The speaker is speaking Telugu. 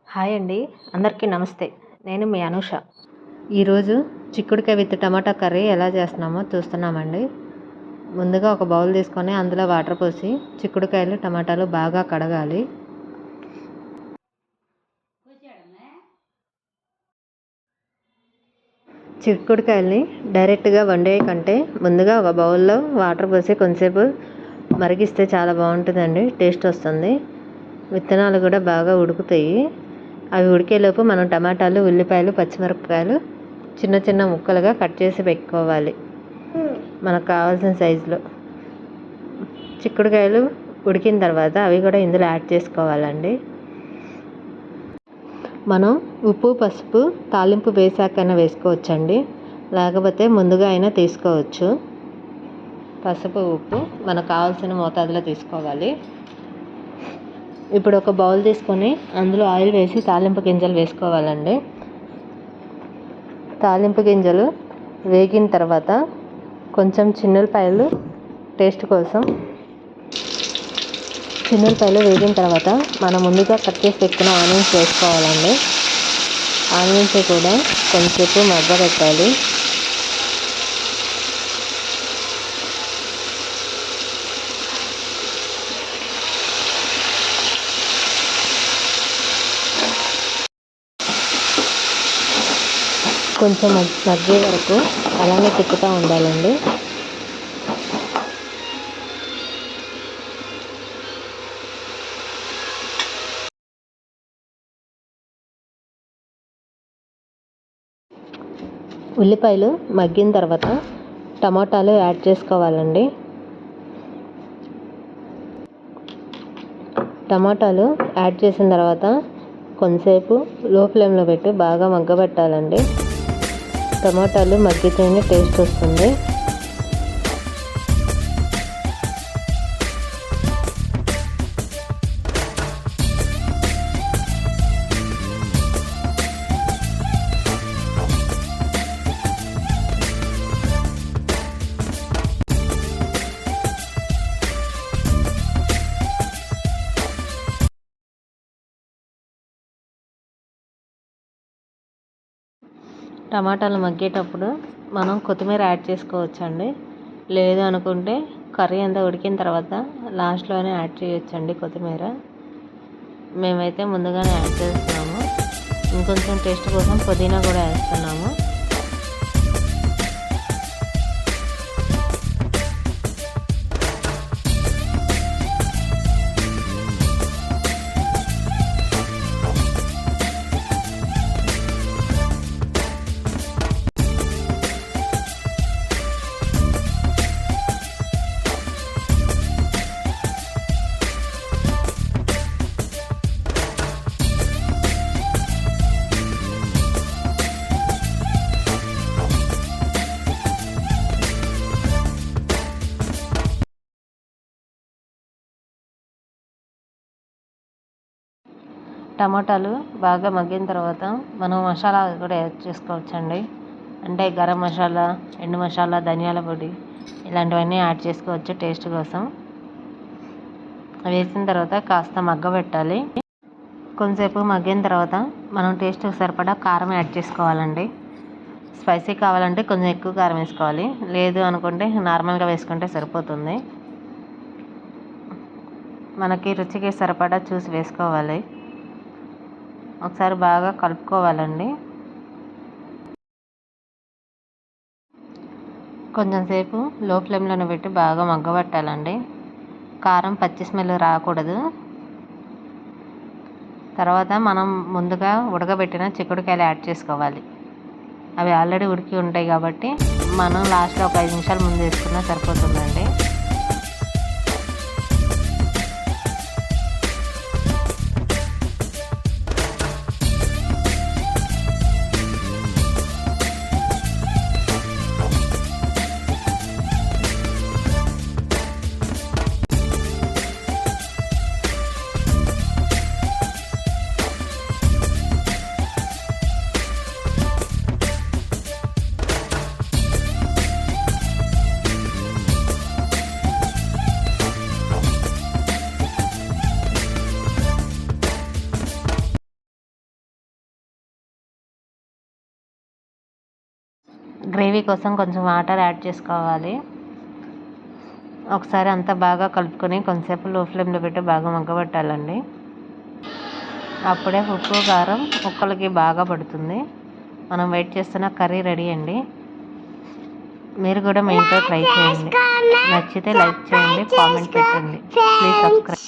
హాయ్ అండి, అందరికీ నమస్తే. నేను మీ అనూష. ఈరోజు చిక్కుడుకాయ విత్ టమాటా కర్రీ ఎలా చేస్తున్నామో చూస్తున్నామండి. ముందుగా ఒక బౌల్ తీసుకొని అందులో వాటర్ పోసి చిక్కుడుకాయలు టమాటాలు బాగా కడగాలి. చిక్కుడుకాయల్ని డైరెక్ట్గా వండే కంటే ముందుగా ఒక బౌల్లో వాటర్ పోసి కొంచెంసేపు మరిగిస్తే చాలా బాగుంటుందండి, టేస్ట్ వస్తుంది. విత్తనాలు కూడా బాగా ఉడుకుతాయి. అవి ఉడికేలోపు మనం టమాటాలు, ఉల్లిపాయలు, పచ్చిమిరపకాయలు చిన్న చిన్న ముక్కలుగా కట్ చేసి పెట్టుకోవాలి మనకు కావాల్సిన సైజులో. చిక్కుడుకాయలు ఉడికిన తర్వాత అవి కూడా ఇందులో యాడ్ చేసుకోవాలండి. మనం ఉప్పు, పసుపు తాలింపు వేసాకైనా వేసుకోవచ్చండి, లేకపోతే ముందుగా అయినా తీసుకోవచ్చు. పసుపు, ఉప్పు మనకు కావాల్సిన మోతాదులో తీసుకోవాలి. ఇప్పుడు ఒక బౌల్ తీసుకొని అందులో ఆయిల్ వేసి తాలింపు గింజలు వేసుకోవాలండి. తాలింపు గింజలు వేగిన తర్వాత కొంచెం చిన్నులపాయలు టేస్ట్ కోసం, చిన్నులపాయలు వేగిన తర్వాత మనం ముందుగా కట్ చేసి పెట్టుకున్న ఆనియన్స్ వేసుకోవాలండి. ఆనియన్స్ కూడా కొంచెంసేపు మగ్గబెట్టాలి. కొంచెం మగ్గే వరకు అలానే తిప్పుతూ ఉండాలండి. ఉల్లిపాయలు మగ్గిన తర్వాత టమాటాలు యాడ్ చేసుకోవాలండి. టమాటాలు యాడ్ చేసిన తర్వాత కొంతసేపు లో ఫ్లేమ్లో పెట్టి బాగా మగ్గబెట్టాలండి. టమాటాలు మగ్గితేనే టేస్ట్ వస్తుంది. టమాటాలు మగ్గేటప్పుడు మనం కొత్తిమీర యాడ్ చేసుకోవచ్చండి. లేదు అనుకుంటే కర్రీ అంతా ఉడికిన తర్వాత లాస్ట్లోనే యాడ్ చేయొచ్చండి కొత్తిమీర. మేమైతే ముందుగానే యాడ్ చేస్తున్నాము. ఇంకొంచెం టేస్ట్ కోసం పుదీనా కూడా వేస్తున్నాము. టమాటాలు బాగా మగ్గిన తర్వాత మనం మసాలా కూడా యాడ్ చేసుకోవచ్చండి. అంటే గరం మసాలా, ఎండు మసాలా, ధనియాల పొడి ఇలాంటివన్నీ యాడ్ చేసుకోవచ్చు టేస్ట్ కోసం. వేసిన తర్వాత కాస్త మగ్గబెట్టాలి. కొంతసేపు మగ్గిన తర్వాత మనం టేస్ట్కి సరిపడా కారం యాడ్ చేసుకోవాలండి. స్పైసీ కావాలంటే కొంచెం ఎక్కువ కారం వేసుకోవాలి, లేదు అనుకుంటే నార్మల్గా వేసుకుంటే సరిపోతుంది. మనకి రుచికి సరిపడా చూసి వేసుకోవాలి. ఒకసారి బాగా కలుపుకోవాలండి. కొంచెం సేపు లో ఫ్లేమ్లోనే పెట్టి బాగా మగ్గబెట్టాలండి. కారం పచ్చి స్మెల్ రాకూడదు. తర్వాత మనం ముందుగా ఉడకబెట్టిన చిక్కుడుకాయలు యాడ్ చేసుకోవాలి. అవి ఆల్రెడీ ఉడికి ఉంటాయి కాబట్టి మనం లాస్ట్లో ఒక 5 నిమిషాలు ముందు వేసుకున్నా సరిపోతుందండి. గ్రేవీ కోసం కొంచెం వాటర్ యాడ్ చేసుకోవాలి. ఒకసారి అంతా బాగా కలుపుకొని కొంతసేపు లో ఫ్లేమ్లో పెట్టి బాగా మగ్గబెట్టాలండి. అప్పుడే ఉప్పు కారం ముక్కలకి బాగా పడుతుంది. మనం వెయిట్ చేస్తున్న కర్రీ రెడీ అండి. మీరు కూడా మీ ఇంట్లో ట్రై చేయండి. నచ్చితే లైక్ చేయండి, కామెంట్ పెట్టండి. Please subscribe.